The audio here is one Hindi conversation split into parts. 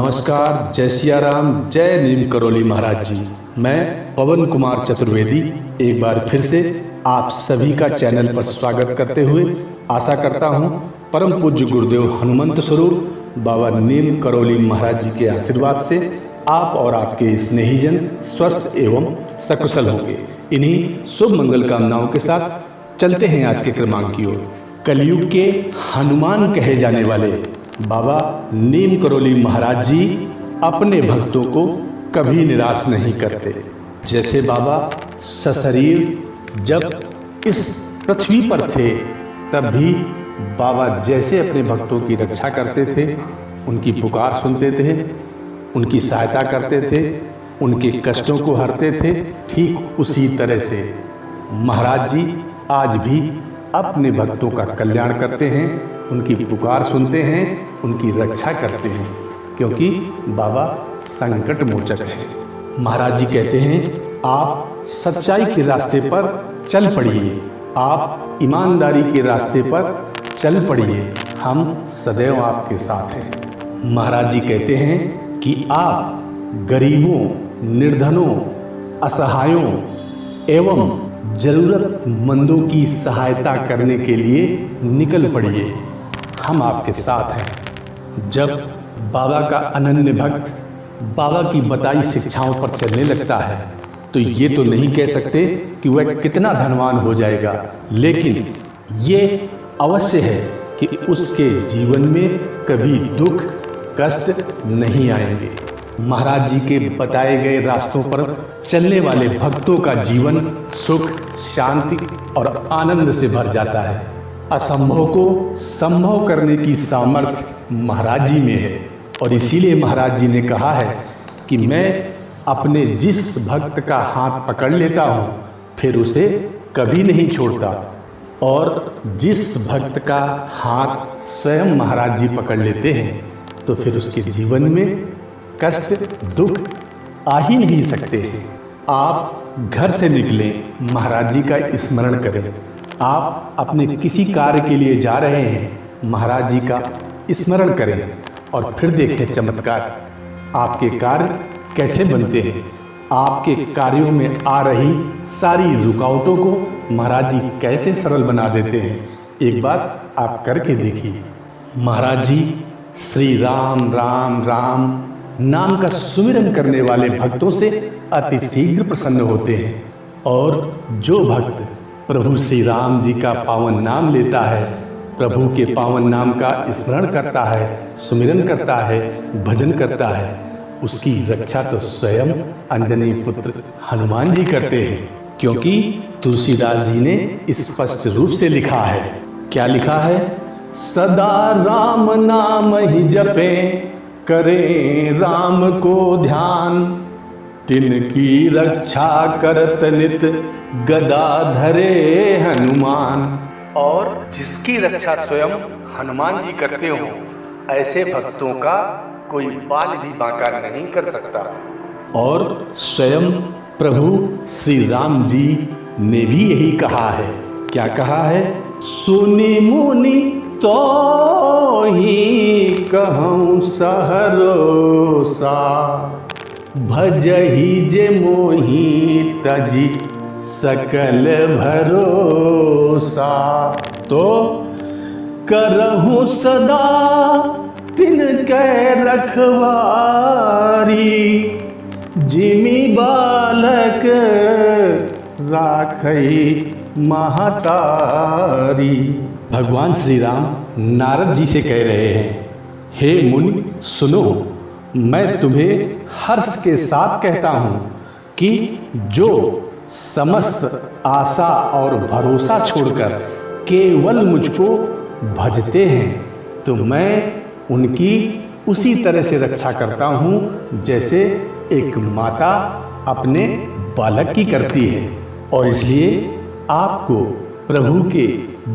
नमस्कार, जय सिया राम, जय नीम करौली महाराज जी। मैं पवन कुमार चतुर्वेदी एक बार फिर से आप सभी का चैनल पर स्वागत करते हुए आशा करता हूँ परम पूज्य गुरुदेव हनुमंत स्वरूप बाबा नीम करौली महाराज जी के आशीर्वाद से आप और आपके स्नेहीजन स्वस्थ एवं सकुशल होंगे। इन्हीं शुभ मंगल कामनाओं के साथ चलते हैं आज के क्रमांक की ओर। कलयुग के हनुमान कहे जाने वाले बाबा नीम करौली महाराज जी अपने भक्तों को कभी निराश नहीं करते। जैसे बाबा सशरीर जब इस पृथ्वी पर थे तब भी बाबा जैसे अपने भक्तों की रक्षा करते थे, उनकी पुकार सुनते थे, उनकी सहायता करते थे, उनके कष्टों को हरते थे, ठीक उसी तरह से महाराज जी आज भी अपने भक्तों का कल्याण करते हैं, उनकी पुकार सुनते हैं, उनकी रक्षा करते हैं, क्योंकि बाबा संकट मोचक है। महाराज जी कहते हैं, आप सच्चाई के रास्ते पर चल पड़िए, आप ईमानदारी के रास्ते पर चल पड़िए, हम सदैव आपके साथ हैं। महाराज जी कहते हैं कि आप गरीबों, निर्धनों, असहायों एवं जरूरतमंदों की सहायता करने के लिए निकल पड़िए, हम आपके साथ हैं। जब बाबा का अनन्य भक्त बाबा की बताई शिक्षाओं पर चलने लगता है तो ये तो नहीं कह सकते कि वह कितना धनवान हो जाएगा, लेकिन ये अवश्य है कि उसके जीवन में कभी दुख कष्ट नहीं आएंगे। महाराज जी के बताए गए रास्तों पर चलने वाले भक्तों का जीवन सुख, शांति और आनंद से भर जाता है। असंभव को संभव करने की सामर्थ्य महाराज जी में है और इसीलिए महाराज जी ने कहा है कि मैं अपने जिस भक्त का हाथ पकड़ लेता हूँ फिर उसे कभी नहीं छोड़ता, और जिस भक्त का हाथ स्वयं महाराज जी पकड़ लेते हैं तो फिर उसके जीवन में कष्ट दुख आ ही नहीं सकते हैं। आप घर से निकलें, महाराज जी का स्मरण करें। आप अपने किसी कार्य के लिए जा रहे हैं, महाराज जी का स्मरण करें और फिर देखें चमत्कार। आपके कार्य कैसे बनते हैं, आपके कार्यों में आ रही सारी रुकावटों को महाराज जी कैसे सरल बना देते हैं। एक बार आप करके देखिए। महाराज जी श्री राम राम राम नाम का सुमिरन करने वाले भक्तों से अति शीघ्र प्रसन्न होते हैं, और जो भक्त प्रभु श्री राम जी का पावन नाम लेता है, प्रभु के पावन नाम का स्मरण करता है, सुमिरन करता है, भजन करता है, उसकी रक्षा तो स्वयं अंजनी पुत्र हनुमान जी करते हैं। क्योंकि तुलसीदास जी ने स्पष्ट रूप से लिखा है। क्या लिखा है? सदा राम नाम ही जपें, करें राम को ध्यान, तिनकी रक्षा करत नित गदा धरे हनुमान। और जिसकी रक्षा स्वयं हनुमान जी करते हो, ऐसे भक्तों का कोई बाल भी बांका नहीं कर सकता। और स्वयं प्रभु श्री राम जी ने भी यही कहा है। क्या कहा है? सुनी मुनि तो ही कहूँ सहरोसा, भजहि जे मोहि तजी सकल भरोसा। तो करहूँ सदा तिनके रखवारी, जिमि बालक राखई महतारी। भगवान श्री राम नारद जी से कह रहे हैं, हे मुनि सुनो, मैं तुम्हें हर्ष के साथ कहता हूँ कि जो समस्त आशा और भरोसा छोड़कर केवल मुझको भजते हैं तो मैं उनकी उसी तरह से रक्षा करता हूँ जैसे एक माता अपने बालक की करती है। और इसलिए आपको प्रभु के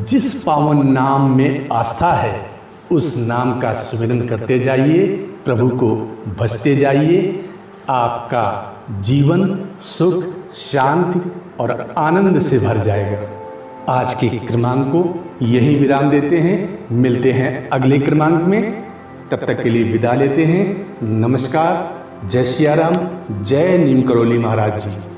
जिस पावन नाम में आस्था है उस नाम का सुमिरन करते जाइए, प्रभु को भजते जाइए। आपका जीवन सुख शांति और आनंद से भर जाएगा। आज के क्रमांक को यही विराम देते हैं। मिलते हैं अगले क्रमांक में। तब तक के लिए विदा लेते हैं। नमस्कार। जय सिया राम, जय नीम करोली महाराज जी।